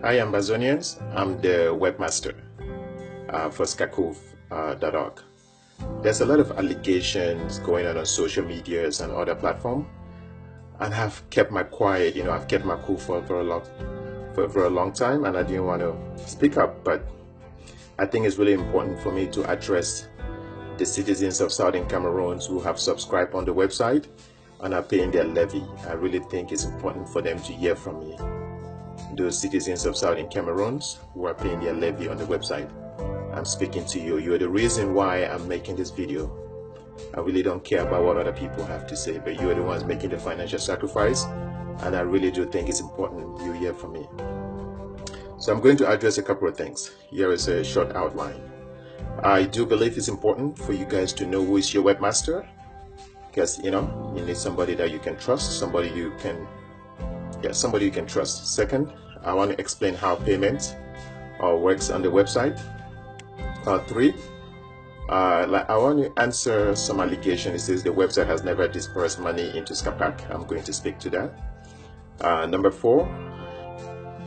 Hi Amazonians, I'm the webmaster for SCACUF.org. There's a lot of allegations going on social medias and other platforms, and I've kept my quiet. I've kept my cool for a long time, and I didn't want to speak up. But I think it's really important for me to address the citizens of Southern Cameroon who have subscribed on the website and are paying their levy. I really think it's important for them to hear from me. Those citizens of Southern Cameroon who are paying their levy on the website, I'm speaking to you. You're the reason why I'm making this video. I really don't care about what other people have to say, but you're the ones making the financial sacrifice, and I really do think it's important you hear from me. So I'm going to address a couple of things. Here is a short outline. I do believe it's important for you guys to know who is your webmaster, because you need somebody that you can trust, somebody you can trust. Second, I want to explain how payment works on the website. Three, I want to answer some allegations. It says the website has never disbursed money into SCACUF. I'm going to speak to that. Number 4,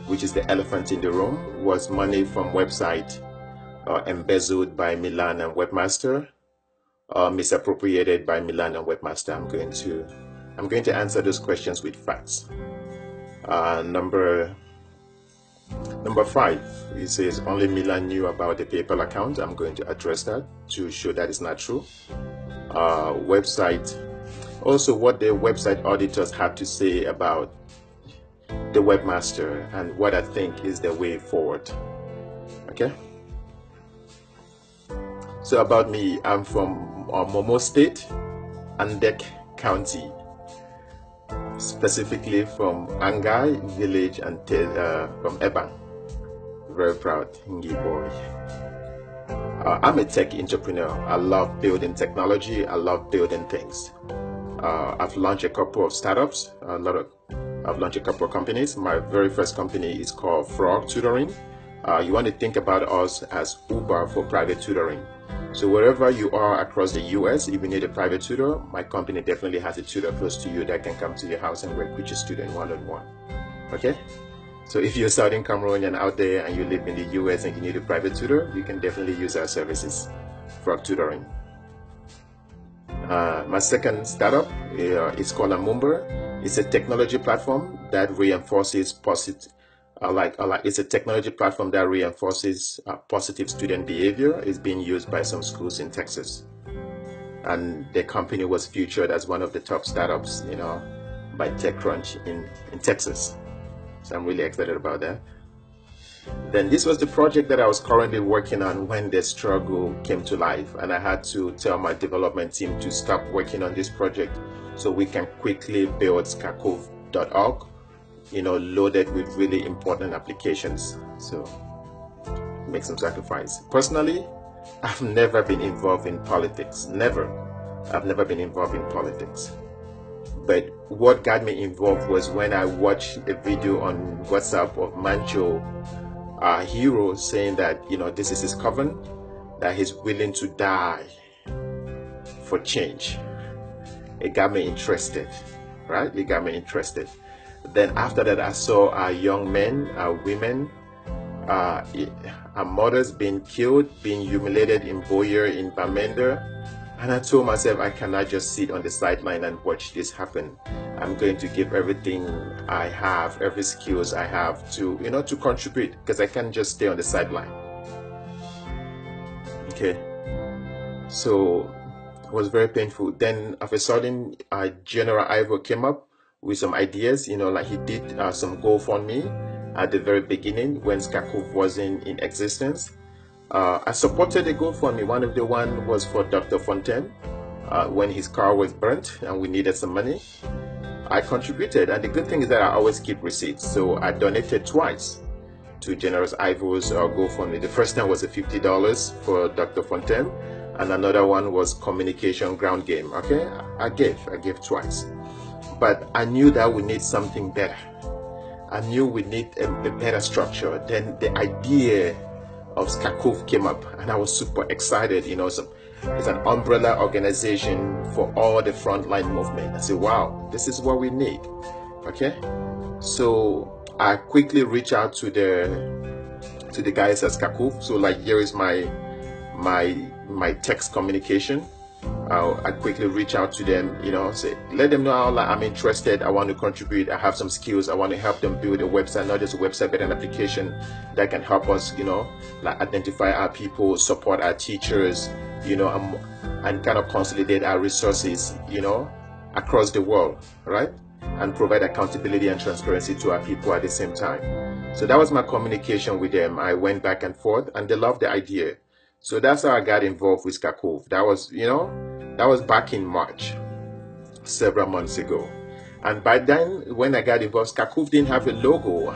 which is the elephant in the room, was money from website embezzled by Milan and Webmaster, misappropriated by Milan and Webmaster. I'm going to answer those questions with facts. Number 5, it says only Milan knew about the PayPal account. I'm going to address that to show that is not true. Website, also what the website auditors had to say about the webmaster and what I think is the way forward. Okay. So about me, I'm from Momo State, Andek County, specifically from Angai village and from Ebang. Very proud, Ngi boy. I'm a tech entrepreneur. I love building technology. I love building things. I've launched a couple of startups. I've launched a couple of companies. My very first company is called F.R.A Tutoring. You want to think about us as Uber for private tutoring. So wherever you are across the US, if you need a private tutor, my company definitely has a tutor close to you that can come to your house and work with your student one-on-one. Okay? So if you're a Southern Cameroonian out there and you live in the US and you need a private tutor, you can definitely use our services for Tutoring. My second startup is called Amumba. It's a technology platform that reinforces positive student behavior. Is being used by some schools in Texas, and the company was featured as one of the top startups, by TechCrunch in Texas. So I'm really excited about that. Then this was the project that I was currently working on when the struggle came to life, and I had to tell my development team to stop working on this project so we can quickly build SCACUF.org, loaded with really important applications. So make some sacrifice. Personally, I've never been involved in politics. I've never been involved in politics. But what got me involved was when I watched a video on WhatsApp of Mancho, hero, saying that, this is his covenant, that he's willing to die for change. It got me interested, right? It got me interested. Then after that, I saw our young men, our women, our mothers being killed, being humiliated in Boyer, in Bamenda. And I told myself, I cannot just sit on the sideline and watch this happen. I'm going to give everything I have, every skills I have to, to contribute, because I can't just stay on the sideline. Okay. So it was very painful. Then of a sudden, General Ivor came up with some ideas, like he did some GoFundMe at the very beginning when SCACUF wasn't in existence. I supported the GoFundMe. One of the one was for Dr. Fontaine when his car was burnt and we needed some money. I contributed, and the good thing is that I always keep receipts. So I donated twice to General Ivor's GoFundMe. The first time was $50 for Dr. Fontaine, and another one was communication ground game. Okay, I gave twice. But I knew that we need something better. I knew we need a better structure. Then the idea of SCACUF came up, and I was super excited. It's an umbrella organization for all the frontline movement. I said, wow, this is what we need. Okay, so I quickly reach out to the guys at SCACUF. So like, here is my text communication. I quickly reach out to them, say, let them know how, like, I'm interested, I want to contribute, I have some skills, I want to help them build a website, not just a website, but an application that can help us, like identify our people, support our teachers, and kind of consolidate our resources, across the world, right? And provide accountability and transparency to our people at the same time. So that was my communication with them. I went back and forth, and they loved the idea. So that's how I got involved with SCACUF. That was back in March, several months ago. And by then, when I got involved, SCACUF didn't have a logo.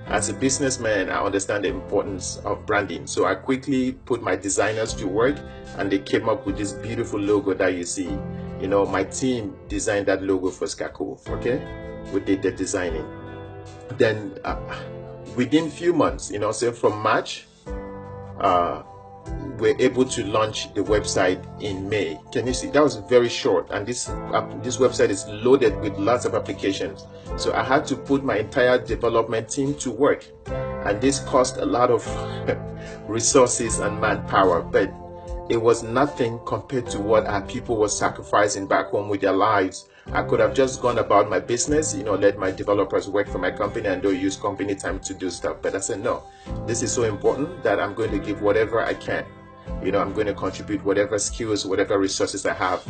As a businessman, I understand the importance of branding. So I quickly put my designers to work, and they came up with this beautiful logo that you see. My team designed that logo for SCACUF, okay? We did the designing. Then within few months, so from March, we're able to launch the website in May. Can you see? That was very short, and this website is loaded with lots of applications. So I had to put my entire development team to work, and this cost a lot of resources and manpower, but it was nothing compared to what our people were sacrificing back home with their lives. I could have just gone about my business, let my developers work for my company and don't use company time to do stuff. But I said, no, this is so important that I'm going to give whatever I can. I'm going to contribute whatever skills, whatever resources I have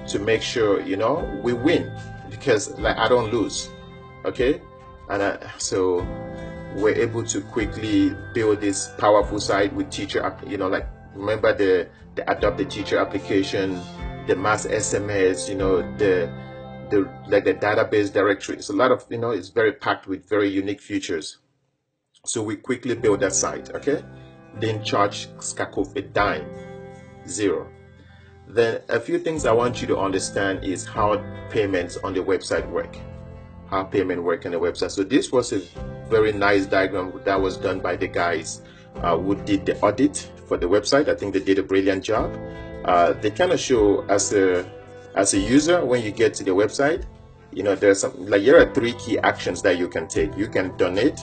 to make sure, we win, because like I don't lose. Okay. And so we're able to quickly build this powerful site with teacher, like remember the adopt the teacher application, the mass SMS, the database directory. It's a lot of, it's very packed with very unique features. So we quickly build that site. Okay. Didn't charge SCACUF a dime, zero. Then a few things I want you to understand is how payments on the website work. How payment work on the website. So this was a very nice diagram that was done by the guys who did the audit for the website. I think they did a brilliant job. They kind of show as a user, when you get to the website, there's some, like, here are 3 key actions that you can take. You can donate,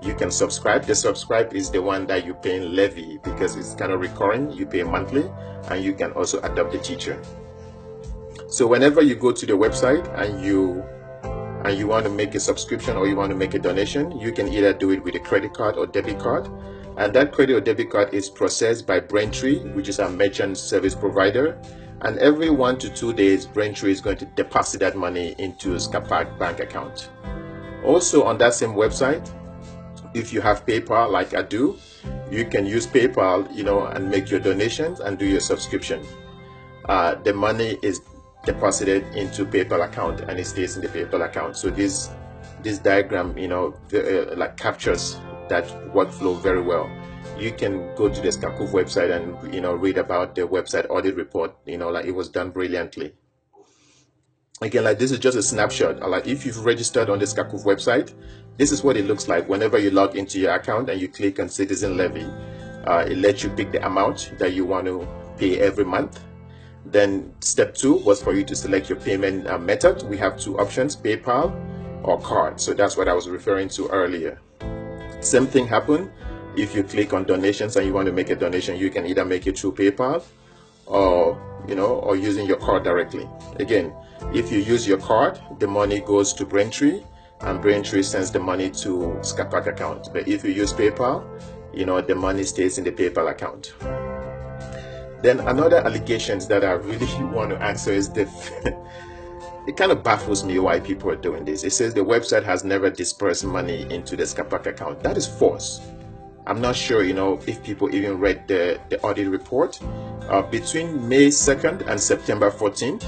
you can subscribe. The subscribe is the one that you pay in Levy, because it's kind of recurring, you pay monthly, and you can also adopt the teacher. So whenever you go to the website and you want to make a subscription or you want to make a donation, you can either do it with a credit card or debit card. And that credit or debit card is processed by Braintree, which is our merchant service provider. And every 1 to 2 days, Braintree is going to deposit that money into a SCACUF bank account. Also on that same website, if you have PayPal like I do, you can use PayPal, and make your donations and do your subscription. The money is deposited into PayPal account and it stays in the PayPal account. So this diagram, like captures that workflow very well. You can go to the SCACUF website and read about the website audit report. Like it was done brilliantly. Again, like this is just a snapshot. Like if you've registered on the SCACUF website, this is what it looks like whenever you log into your account and you click on Citizen Levy. It lets you pick the amount that you want to pay every month. Then step 2 was for you to select your payment method. We have 2 options, PayPal or card. So that's what I was referring to earlier. Same thing happened if you click on donations and you want to make a donation. You can either make it through PayPal or using your card directly. Again, if you use your card, the money goes to Braintree and Braintree sends the money to SCACUF account. But if you use PayPal, the money stays in the PayPal account. Then another allegations that I really want to answer is it kind of baffles me why people are doing this. It says the website has never disbursed money into the SCACUF account. That is false. I'm not sure, if people even read the audit report. Between May 2nd and September 14th,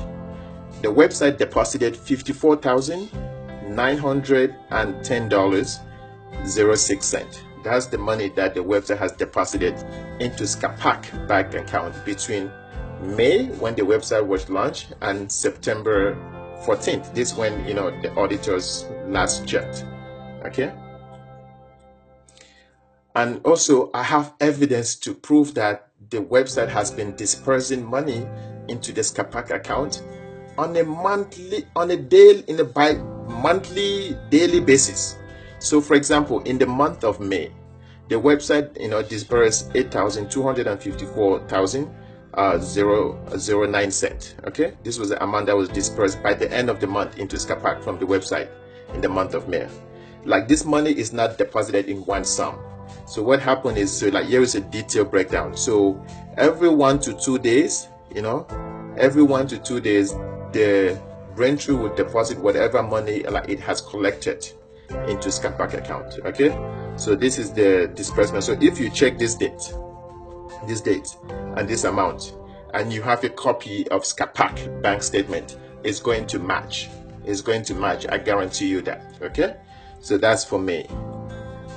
the website deposited $54,910.06. That's the money that the website has deposited into SCACUF bank account between May, when the website was launched, and September 14th. This is when the auditors last checked. Okay. And also, I have evidence to prove that the website has been dispersing money into the SCACUF account on a monthly, daily basis. So for example, in the month of May, the website disbursed 8,254,009 cents. Okay, this was the amount that was disbursed by the end of the month into SCACUF from the website in the month of May. Like, this money is not deposited in one sum. So what happened is, so like, here is a detailed breakdown. So every 1 to 2 days, every 1 to 2 days, the Braintree would deposit whatever money like it has collected into SCACUF account. Okay, so this is the disbursement. So if you check this date and this amount, and you have a copy of SCACUF bank statement, it's going to match. It's going to match. I guarantee you that. Okay, so that's for May.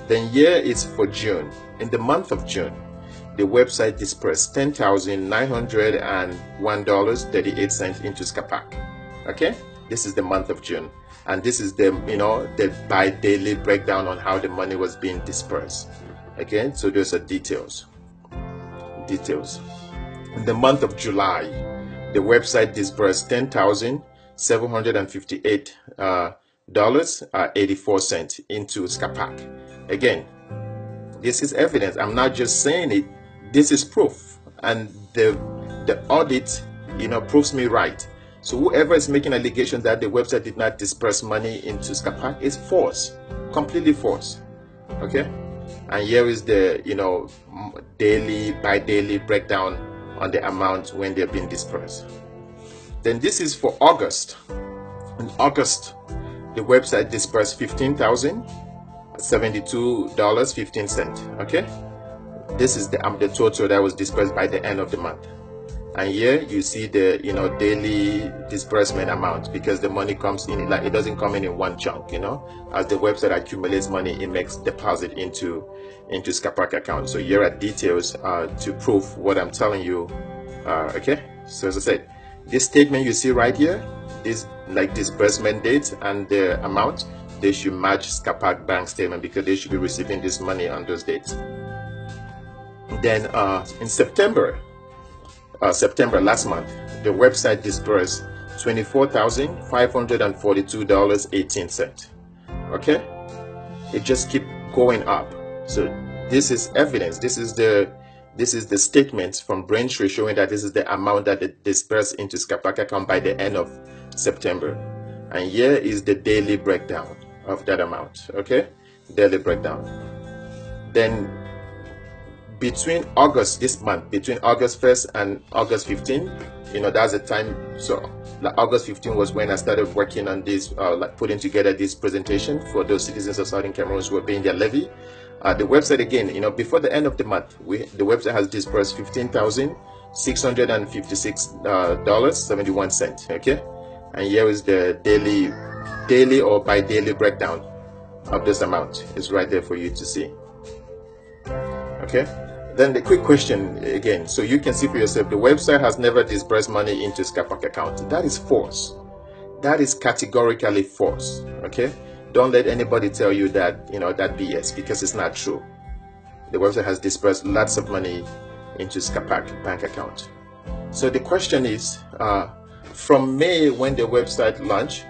Then here is for June. In the month of June, the website disbursed $10,901.38 into SCACUF. Okay, this is the month of June, and this is the the by daily breakdown on how the money was being dispersed. Okay, so those are details. In the month of July, the website disbursed $10,758.84 into SCACUF. Again, this is evidence. I'm not just saying it. This is proof, and the audit proves me right. So whoever is making allegations that the website did not disperse money into SCACUF is false, completely false. Okay, and here is the daily by daily breakdown on the amount when they're being dispersed. Then this is for August. In August, the website dispersed $15,072.15. Okay, this is the total that was dispersed by the end of the month. And here you see the daily disbursement amount, because the money comes in, like, it doesn't come in one chunk. As the website accumulates money, it makes deposit into SCACUF account. So here are details to prove what I'm telling you. Okay, so as I said, this statement you see right here is like disbursement date and the amount. They should match SCACUF bank statement, because they should be receiving this money on those dates. Then in September last month, the website disbursed $24,542.18. Okay, it just keep going up. So this is evidence. This is the statement from Braintree showing that this is the amount that they dispersed into SCACUF account by the end of September. And here is the daily breakdown of that amount. Okay, daily breakdown. Then between August, this month, between August 1st and August 15th, that's the time. So like August 15th was when I started working on this, like putting together this presentation for those citizens of Southern Cameroon who were paying their levy. The website, again, before the end of the month, the website has dispersed $15,656.71. Okay, and here is the daily or by daily breakdown of this amount. It's right there for you to see. Okay, then the quick question again, so you can see for yourself, the website has never disbursed money into SCACUF account. That is false. That is categorically false. Okay, don't let anybody tell you that that BS, because it's not true. The website has disbursed lots of money into SCACUF bank account. So the question is, from May, when the website launched,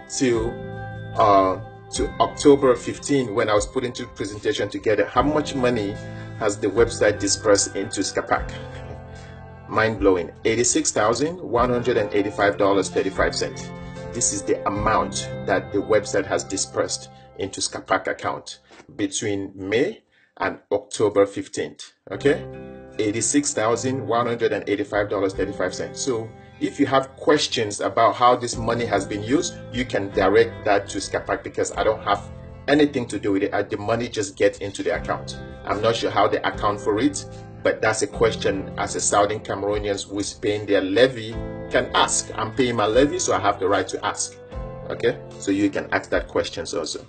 to October 15, when I was putting the presentation together, how much money has the website dispersed into SCACUF? Mind-blowing. $86,185.35. This is the amount that the website has dispersed into SCACUF account between May and October 15th. Okay, $86,185.35. So if you have questions about how this money has been used, you can direct that to SCACUF, because I don't have anything to do with it. The money just gets into the account. I'm not sure how they account for it, but that's a question as a Southern Cameroonians who is paying their levy can ask. I'm paying my levy, so I have the right to ask. Okay, so you can ask that questions also.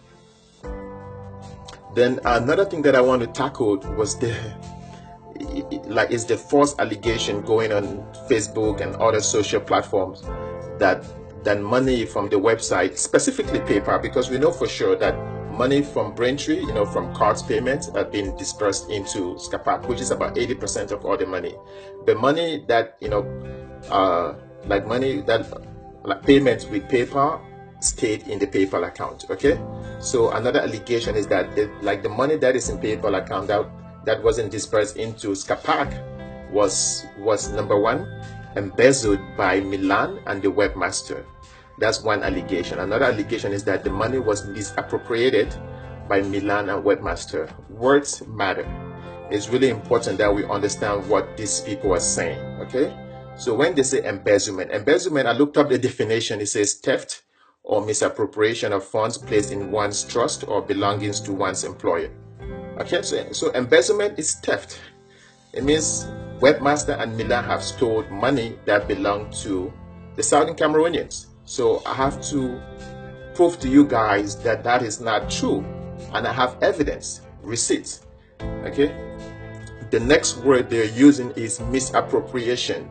Then another thing that I want to tackle was the false allegation going on Facebook and other social platforms that money from the website, specifically PayPal, because we know for sure that money from Braintree, from cards payments, have been dispersed into SCACUF, which is about 80% of all the money. The money that like payments with PayPal stayed in the PayPal account. Okay, so another allegation is that the money that is in PayPal account that wasn't disbursed into SCACUF was number one, embezzled by Milan and the Webmaster. That's one allegation. Another allegation is that the money was misappropriated by Milan and Webmaster. Words matter. It's really important that we understand what these people are saying. Okay, so when they say embezzlement, I looked up the definition. It says theft or misappropriation of funds placed in one's trust or belongings to one's employer. Okay, so embezzlement is theft. It means Webmaster and Millan have stolen money that belonged to the Southern Cameroonians. So I have to prove to you guys that that is not true, and I have evidence, receipts. Okay, the next word they're using is misappropriation.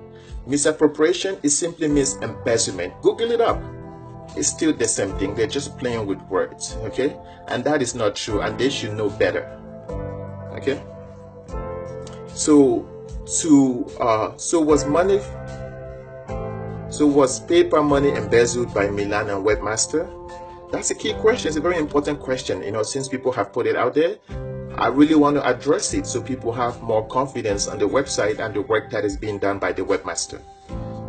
Misappropriation is simply means embezzlement. Google it up. It's still the same thing. They're just playing with words. Okay, and that is not true, and they should know better. Okay, so was paper money embezzled by Milan and Webmaster? That's a key question. It's a very important question. Since people have put it out there, I really want to address it so people have more confidence on the website and the work that is being done by the Webmaster.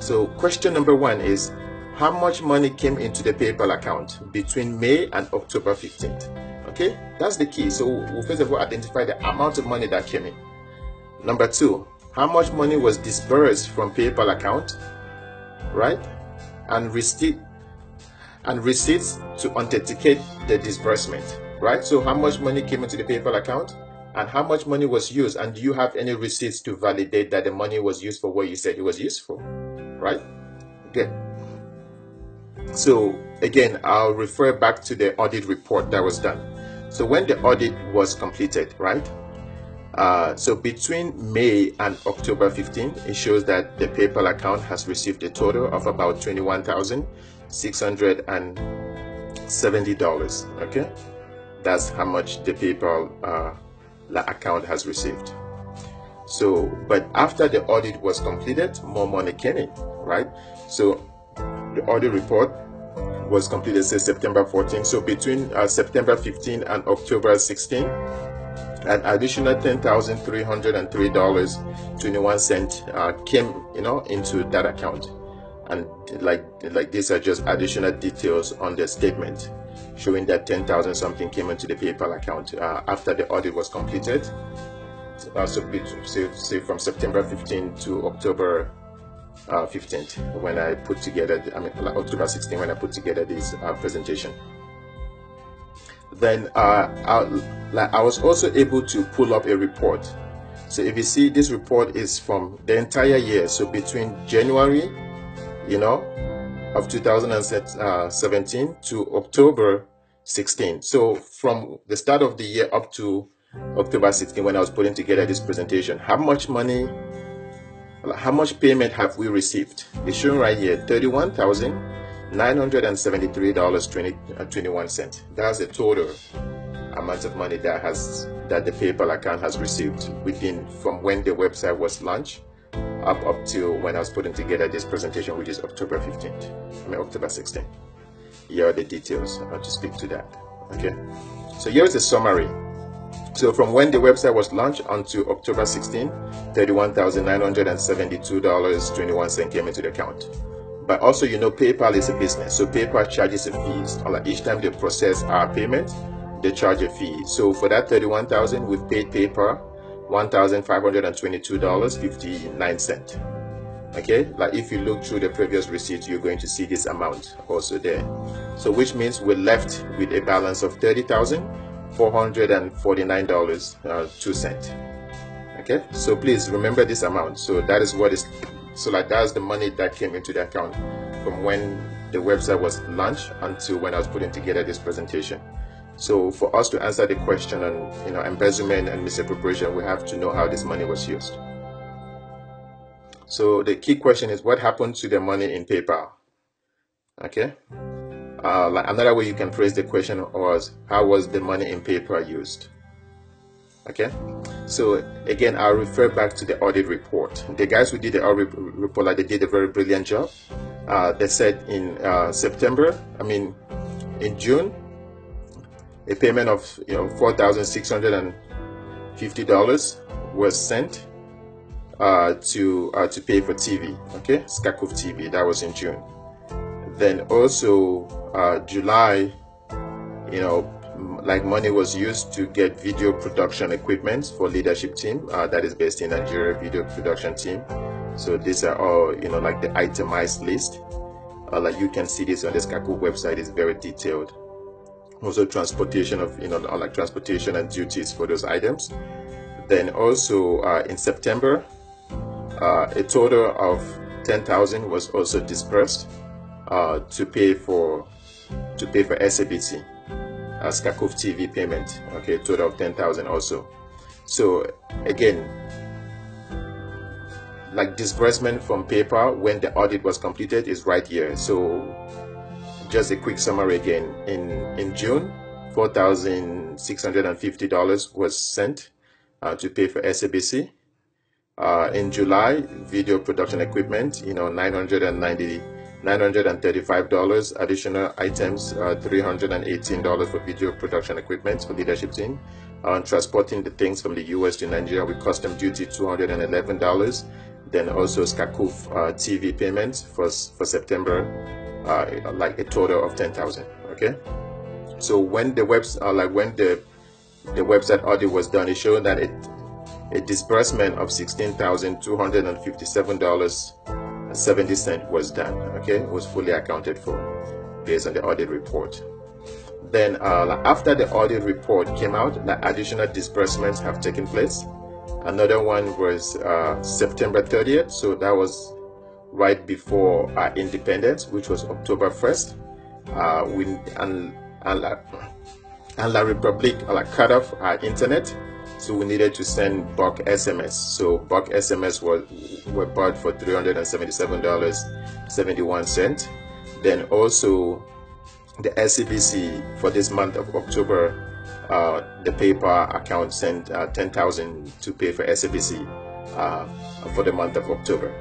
So question number one is, how much money came into the PayPal account between May and October 15th? Okay, that's the key. So we'll first of all identify the amount of money that came in. Number two, how much money was disbursed from PayPal account, right? And receipts to authenticate the disbursement, right? So how much money came into the PayPal account and how much money was used, and do you have any receipts to validate that the money was used for what you said it was used for, right? Good. So again, I'll refer back to the audit report that was done. So when the audit was completed, right? So between May and October 15, it shows that the PayPal account has received a total of about $21,670. Okay, that's how much the PayPal account has received. So, but after the audit was completed, more money came in, right? So the audit report was completed, say September 14. So between September 15 and October 16, an additional $10,303.21 came, into that account. And like these are just additional details on the statement showing that 10,000 something came into the PayPal account after the audit was completed. So say from September 15 to October 15th when I put together, October 16 when I put together this presentation. Then I was also able to pull up a report. So if you see, this report is from the entire year. So between January, of 2017 to October 16. So from the start of the year up to October 16, when I was putting together this presentation, how much payment have we received? It's shown right here, $31,973.21. That's the total amount of money that the PayPal account has received from when the website was launched up to when I was putting together this presentation, which is October 16th. Here are the details. I'll just speak to that. Okay, so here's a summary. So from when the website was launched until October 16, $31,972.21 came into the account. But also, PayPal is a business, so PayPal charges a fee. Each time they process our payment, they charge a fee. So for that $31,000, we've paid PayPal $1,522.59. Okay, if you look through the previous receipt, you're going to see this amount also there. So which means we're left with a balance of $30,449.02. Okay, so please remember this amount. So that is what is. So that's the money that came into the account from when the website was launched until when I was putting together this presentation. So for us to answer the question on embezzlement and misappropriation, we have to know how this money was used. So the key question is, what happened to the money in PayPal? Okay. Another way you can phrase the question was, how was the money in PayPal used? Okay. So again, I'll refer back to the audit report. The guys who did the audit report, they did a very brilliant job. They said in September, in June, a payment of $4,650 was sent to pay for TV. Okay, SCACUF TV. That was in June. Then also July, like money was used to get video production equipment for leadership team that is based in Nigeria, video production team. So these are all like the itemized list. Like you can see this on the SCACUF website. Is very detailed. Also transportation of like transportation and duties for those items. Then also in September, a total of 10,000 was also disbursed to pay for SABC, SCACUF TV payment. Okay, total of 10,000 also. So again, like disbursement from PayPal when the audit was completed is right here. So just a quick summary again. In June, $4,650 was sent to pay for SABC. In July, video production equipment, $935. Additional items, $318 for video production equipment for leadership team. Transporting the things from the US to Nigeria with custom duty, $211. Then also SCACUF TV payments for September, like a total of 10,000. Okay, so when the website audit was done, it showed that a disbursement of $16,257.70 was done. Okay, it was fully accounted for based on the audit report. Then after the audit report came out, additional disbursements have taken place. Another one was September 30th, so that was right before independence, which was October 1st. And La Republic cut off our internet, so we needed to send bulk SMS. So bulk SMS were bought for $377.71. Then also the SCBC for this month of October, the PayPal account sent 10,000 to pay for SCBC for the month of October.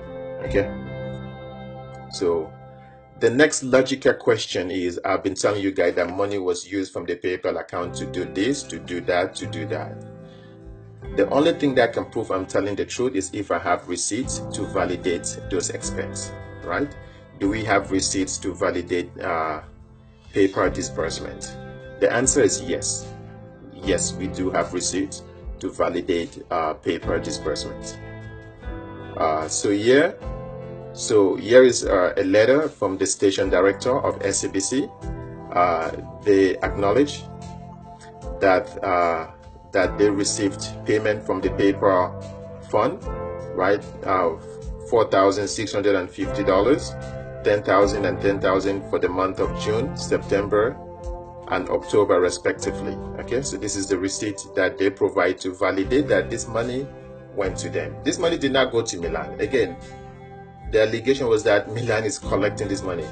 Okay. So the next logical question is, I've been telling you guys that money was used from the PayPal account to do this, to do that, to do that. The only thing that can prove I'm telling the truth is if I have receipts to validate those expenses, right? Do we have receipts to validate PayPal disbursement? The answer is yes. Yes, we do have receipts to validate PayPal disbursement. So here is a letter from the station director of SCBC. They acknowledge that they received payment from the PayPal fund, right? $4,650, $10,000 and $10,000 for the month of June, September, and October respectively. Okay, so this is the receipt that they provide to validate that this money went to them. This money did not go to Milan. Again, the allegation was that Milan is collecting this money.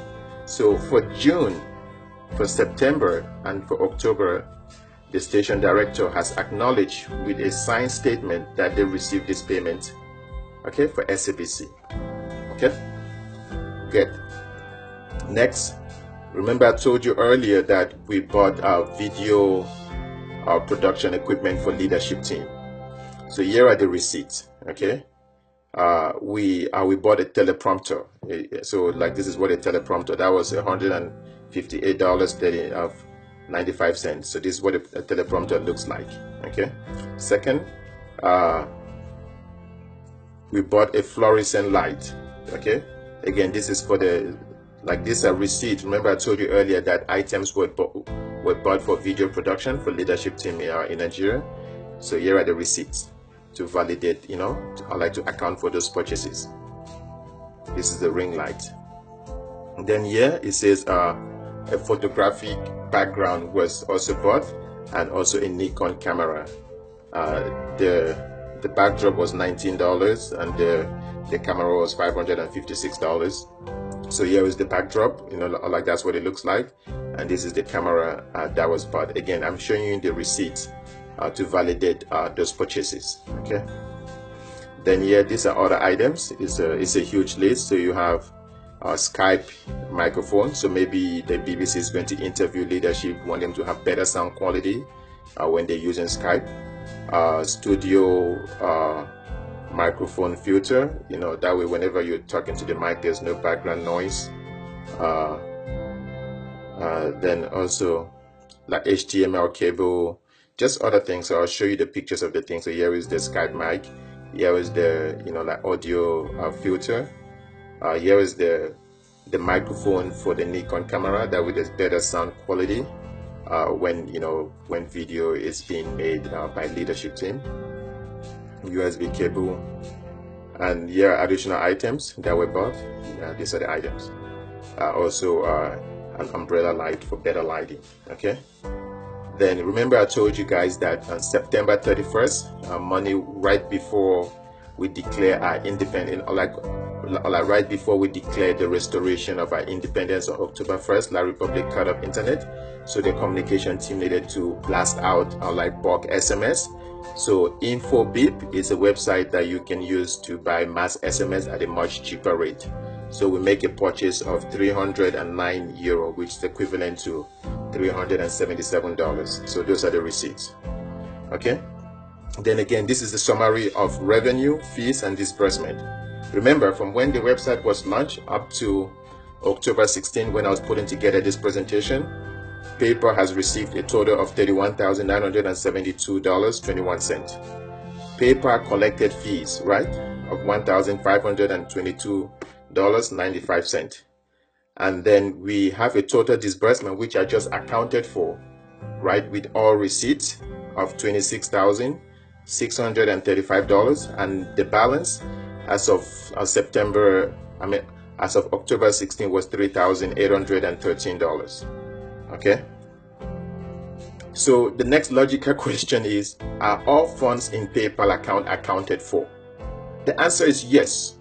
So for June, for September, and for October, the station director has acknowledged with a signed statement that they received this payment, okay, for SABC. Okay, good. Next, remember I told you earlier that we bought our video production equipment for leadership team. So here are the receipts. Okay, we bought a teleprompter. So like this is what a teleprompter, that was $158.95. So this is what a teleprompter looks like. Okay. Second, we bought a fluorescent light. Okay. Again, this is for the, like this a receipt. Remember I told you earlier that items were bought for video production for leadership team in Nigeria. So here are the receipts to validate, I like to account for those purchases. This is the ring light. And then here it says a photographic background was also bought, and also a Nikon camera. The backdrop was $19 and the camera was $556. So here is the backdrop, like that's what it looks like, and this is the camera that was bought. Again, I'm showing you the receipts to validate those purchases. Okay. Then here, these are other items. It's a huge list. So you have Skype microphone. So maybe the BBC is going to interview leadership, want them to have better sound quality when they're using Skype. Studio microphone filter, that way whenever you're talking to the mic, there's no background noise. Then also like HTML cable, just other things. So I'll show you the pictures of the things. So here is the Skype mic, here is the like audio filter, here is the microphone for the Nikon camera, that way there's better sound quality when video is being made by leadership team. USB cable, and here are additional items that were bought. These are the items. Also an umbrella light for better lighting. Okay, then remember I told you guys that on September 31st, money right before we declare our independence, or like right before we declare the restoration of our independence on October 1st, La Republic cut off internet, so the communication team needed to blast out like bulk SMS. So InfoBeep is a website that you can use to buy mass SMS at a much cheaper rate. So we make a purchase of €309, which is equivalent to $377. So those are the receipts. Okay. Then again, this is the summary of revenue, fees, and disbursement. Remember, from when the website was launched up to October 16, when I was putting together this presentation, PayPal has received a total of $31,972.21. PayPal collected fees, right, of $1,522.95. And then we have a total disbursement, which I just accounted for, right, with all receipts of $26,635, and the balance as of as of October 16 was $3,813. Okay, so the next logical question is, are all funds in PayPal account accounted for? The answer is yes.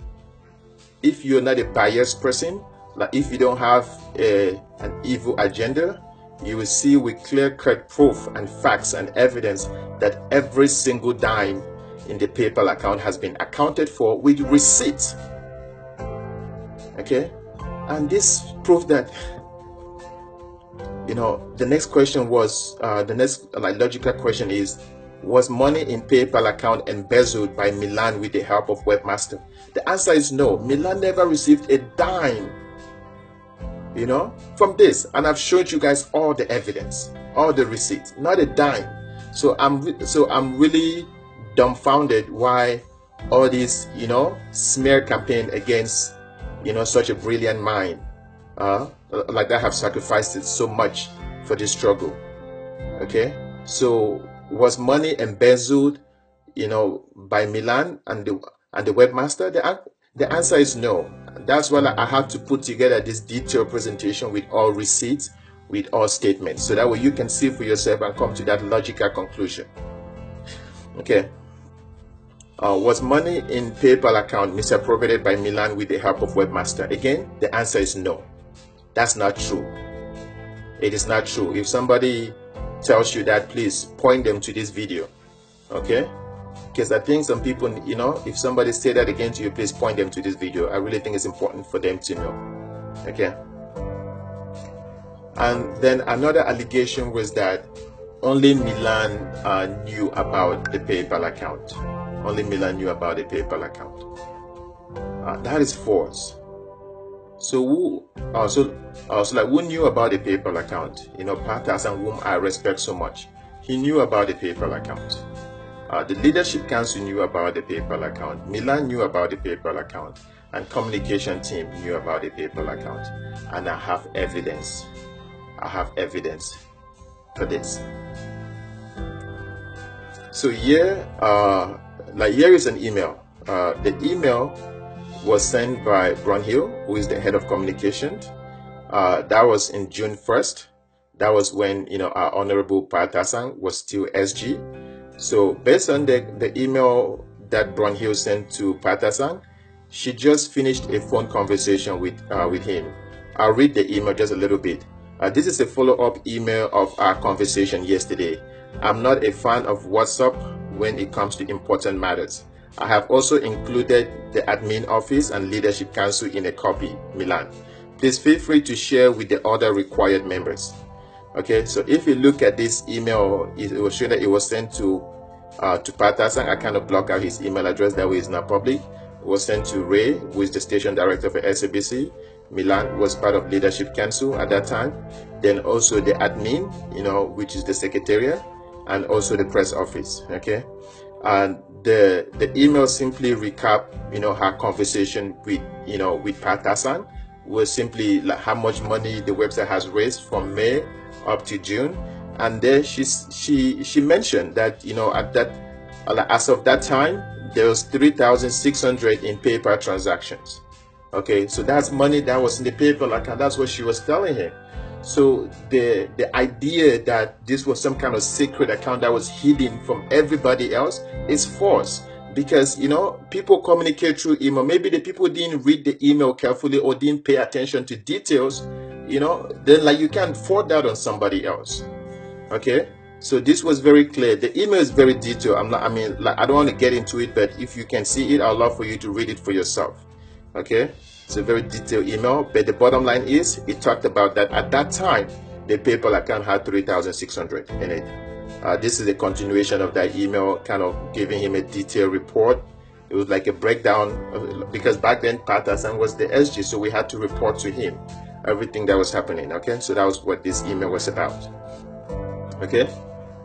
If you're not a biased person, like if you don't have an evil agenda, you will see with clear-cut proof and facts and evidence that every single dime in the PayPal account has been accounted for with receipts. Okay, and this proof that the next question was, the next logical question is, was money in PayPal account embezzled by Milan with the help of Webmaster? The answer is no. Milan never received a dime, from this, and I've showed you guys all the evidence, all the receipts, not a dime. So I'm really dumbfounded why all this, smear campaign against, such a brilliant mind, like that have sacrificed it so much for this struggle. Okay, so was money embezzled, by Milan and the Webmaster? The answer is no. That's why I have to put together this detailed presentation with all receipts, with all statements, so that way you can see for yourself and come to that logical conclusion. Okay. Was money in PayPal account misappropriated by Milan with the help of Webmaster? Again, the answer is no. That's not true. It is not true. If somebody tells you that, please point them to this video. Okay? Because I think some people, if somebody say that again to you, please point them to this video. I really think it's important for them to know. Okay? And then another allegation was that only Milan knew about the PayPal account. Only Milan knew about the PayPal account. That is false. So who knew about the PayPal account? Patasan, whom I respect so much, he knew about the PayPal account. The leadership council knew about the PayPal account. Milan knew about the PayPal account, and communication team knew about the PayPal account. And I have evidence. I have evidence for this. So here, here is an email. The email was sent by Brunhill, who is the head of communications. That was in June 1st. That was when our honorable Patasan was still SG. So based on the email that Brunhill sent to Patasan, she just finished a phone conversation with him. I'll read the email just a little bit. This is a follow-up email of our conversation yesterday. I'm not a fan of WhatsApp when it comes to important matters. I have also included the admin office and leadership council in a copy, Milan. Please feel free to share with the other required members. Okay, so if you look at this email, it will show that it was sent to Patasan. I kind of block out his email address, that way it's not public. It was sent to Ray, who is the station director for SABC. Milan was part of leadership council at that time. Then also the admin, which is the secretariat, and also the press office. Okay, and the email simply recap, her conversation with Patasan, was simply like how much money the website has raised from May up to June. And there she mentioned that at that, as of that time, there was 3,600 in PayPal transactions. Okay, so that's money that was in the PayPal account. That's what she was telling him. So the idea that this was some kind of secret account that was hidden from everybody else is false, because people communicate through email. Maybe the people didn't read the email carefully or didn't pay attention to details. Then you can't forward that on somebody else. Okay, so this was very clear. The email is very detailed. I don't want to get into it, but if you can see it, I'd love for you to read it for yourself. Okay, it's a very detailed email, but the bottom line is it talked about that at that time the PayPal account had 3,600 in it. This is a continuation of that email, kind of giving him a detailed report. It was like a breakdown, because back then Patasan was the SG, so we had to report to him everything that was happening. Okay, so that was what this email was about. Okay,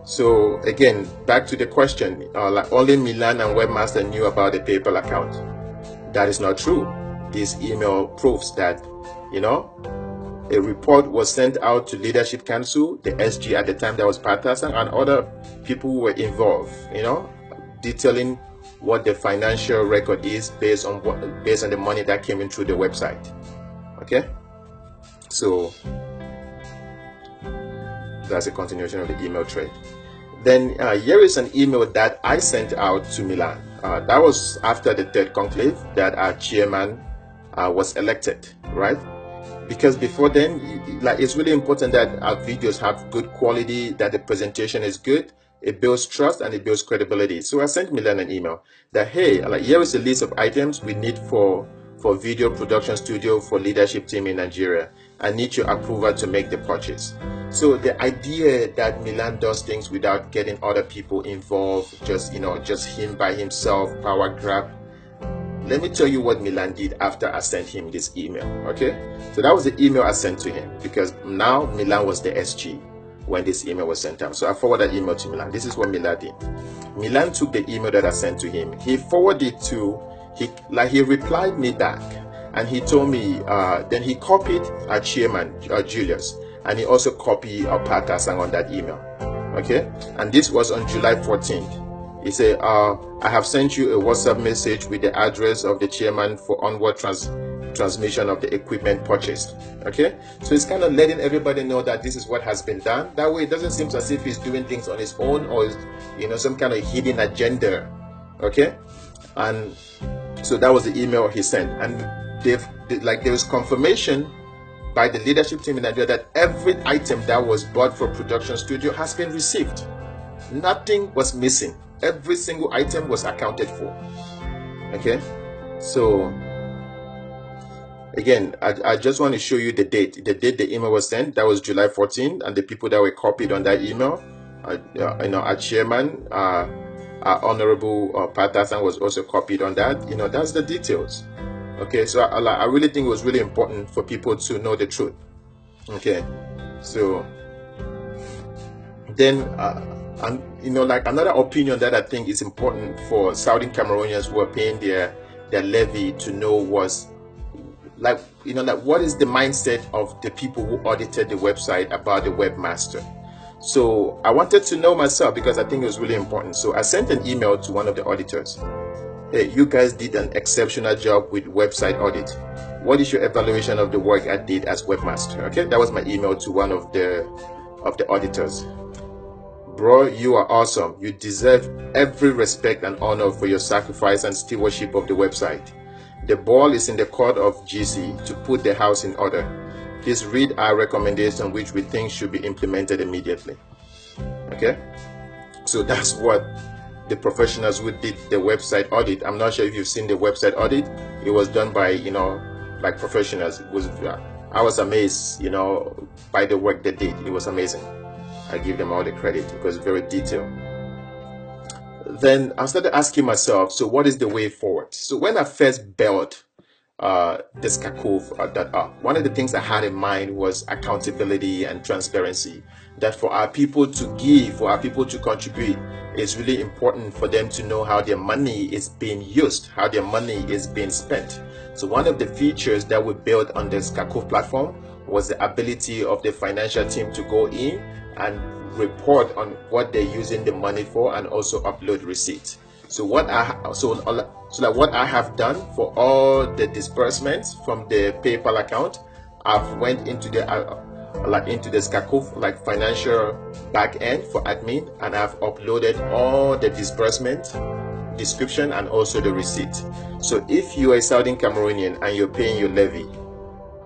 so again, back to the question, only Milan and Webmaster knew about the PayPal account. That is not true. This email proves that, a report was sent out to Leadership Council, the SG at the time, that was Patasan, and other people who were involved, detailing what the financial record is based on the money that came in through the website. Okay, so that's a continuation of the email thread. Then here is an email that I sent out to Milan. That was after the third conclave that our chairman was elected, right? Because before then, it's really important that our videos have good quality, that the presentation is good. It builds trust and it builds credibility. So I sent Milan an email that, hey, here is a list of items we need for video production studio for leadership team in Nigeria. I need your approval to make the purchase. So the idea that Milan does things without getting other people involved, just him by himself, power grab. Let me tell you what Milan did after I sent him this email. Okay, so that was the email I sent to him, because now Milan was the SG when this email was sent out. So I forwarded that email to Milan. This is what Milan did. Milan took the email that I sent to him. He forwarded it to, he replied me back, and he told me, then he copied our chairman, Julius, and he also copied our Patasan on that email. Okay, and this was on July 14th. He said, I have sent you a WhatsApp message with the address of the chairman for onward transmission of the equipment purchased. Okay, so it's kind of letting everybody know that this is what has been done. That way it doesn't seem as if he's doing things on his own, or some kind of hidden agenda. Okay, and so that was the email he sent, and there was confirmation by the leadership team in Nigeria that every item that was bought for production studio has been received. Nothing was missing. Every single item was accounted for. Okay, so again, I just want to show you the date the email was sent. That was July 14th, and the people that were copied on that email, our chairman, our honorable Patasan was also copied on that. That's the details. Okay, so I really think it was really important for people to know the truth. Okay, so then another opinion that I think is important for Southern Cameroonians who are paying their levy to know was what is the mindset of the people who audited the website about the webmaster. So I wanted to know myself, because I think it was really important. So I sent an email to one of the auditors. Hey, you guys did an exceptional job with website audit. What is your evaluation of the work I did as webmaster? Okay, that was my email to one of the auditors. Bro, you are awesome. You deserve every respect and honor for your sacrifice and stewardship of the website. The ball is in the court of GC to put the house in order. Please read our recommendation, which we think should be implemented immediately. Okay, so that's what the professionals who did the website audit. I'm not sure if you've seen the website audit. It was done by, like professionals. It was, I was amazed, by the work they did. It was amazing. I give them all the credit because it's very detailed. Then I started asking myself, so what is the way forward? So when I first built the SCACUF, one of the things I had in mind was accountability and transparency. That for our people to give, for our people to contribute, it's really important for them to know how their money is being used, how their money is being spent. So one of the features that we built on the SCACUF platform was the ability of the financial team to go in and report on what they're using the money for and also upload receipts. So what I have done for all the disbursements from the PayPal account, I've went into the SCACUF financial back end for admin, and I've uploaded all the disbursement description and also the receipt. So if you are a Southern Cameroonian and you're paying your levy,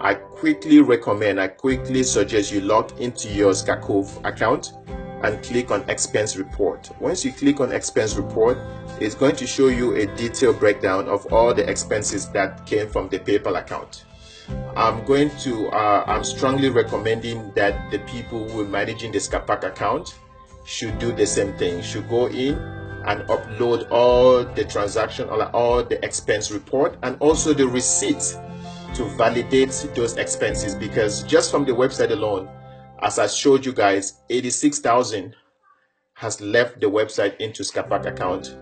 I quickly suggest you log into your SCACUF account and click on expense report. Once you click on expense report, it's going to show you a detailed breakdown of all the expenses that came from the PayPal account. I'm strongly recommending that the people who are managing the SCACUF account should do the same thing, should go in and upload all the transaction, all the expense report and also the receipts to validate those expenses, because just from the website alone, as I showed you guys, 86,000 has left the website into SCACUF account.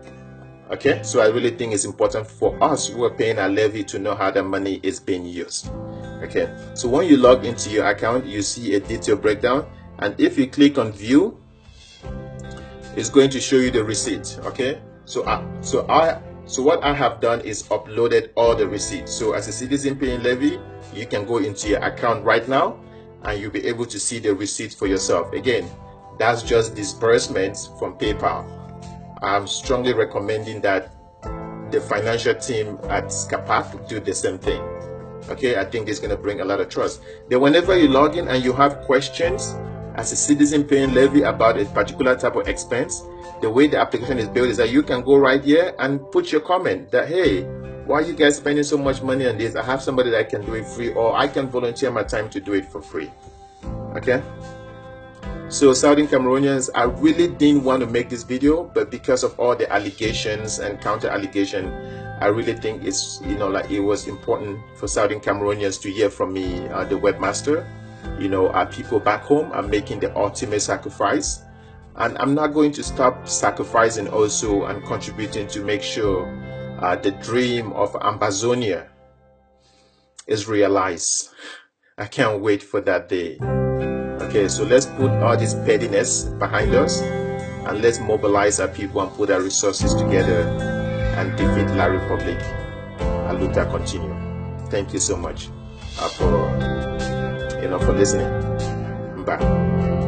Okay, so I really think it's important for us who are paying our levy to know how the money is being used. Okay, so when you log into your account, you see a detailed breakdown, and if you click on view, it's going to show you the receipt. Okay, so what I have done is uploaded all the receipts. So as a citizen paying levy, you can go into your account right now and you'll be able to see the receipts for yourself. Again, that's just disbursements from PayPal. I'm strongly recommending that the financial team at SCACUF do the same thing. Okay, I think it's going to bring a lot of trust. Then whenever you log in and you have questions as a citizen paying levy about a particular type of expense, the way the application is built is that you can go right here and put your comment that, hey, why are you guys spending so much money on this? I have somebody that can do it free, or I can volunteer my time to do it for free. Okay, so Southern Cameroonians, I really didn't want to make this video, but because of all the allegations and counter allegation, I really think it's, it was important for Southern Cameroonians to hear from me, the webmaster. Our people back home are making the ultimate sacrifice, and I'm not going to stop sacrificing also and contributing to make sure the dream of Ambazonia is realized. I can't wait for that day. Okay, so let's put all this pettiness behind us and let's mobilize our people and put our resources together and defeat La Republic. ALUTA continue. Thank you so much for listening. Bye.